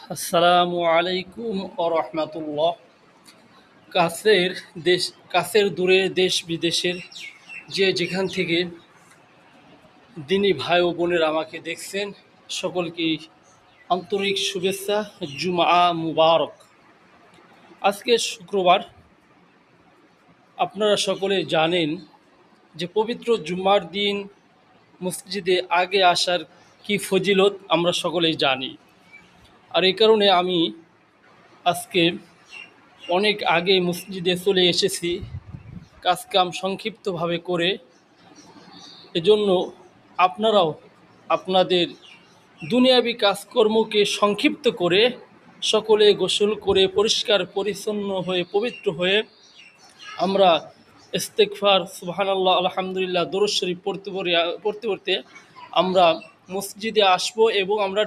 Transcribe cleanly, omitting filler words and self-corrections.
আসসালামু আলাইকুম ও রহমতুল্লাহ। কাছের দেশ, কাছের দূরের দেশ বিদেশের যে যেখান থেকে দিনী ভাই ও বোনের আমাকে দেখছেন, সকলকেই আন্তরিক শুভেচ্ছা। জুমআ মুবারক। আজকে শুক্রবার। আপনারা সকলে জানেন যে পবিত্র জুম্মার দিন মসজিদে আগে আসার কি ফজিলত আমরা সকলেই জানি। আর এই কারণে আমি আজকে অনেক আগে মসজিদে চলে এসেছি, কাজকাম সংক্ষিপ্তভাবে করে। এজন্য আপনারাও আপনাদের দুনিয়াবি কাজকর্মকে সংক্ষিপ্ত করে সকলে গোসল করে পরিষ্কার পরিচ্ছন্ন হয়ে পবিত্র হয়ে আমরা ইস্তেগফার, সুবহানাল্লাহ, আলহামদুলিল্লাহ, দরুদ শরীফ পড়তে পড়তে আমরা মসজিদে আসবো এবং আমরা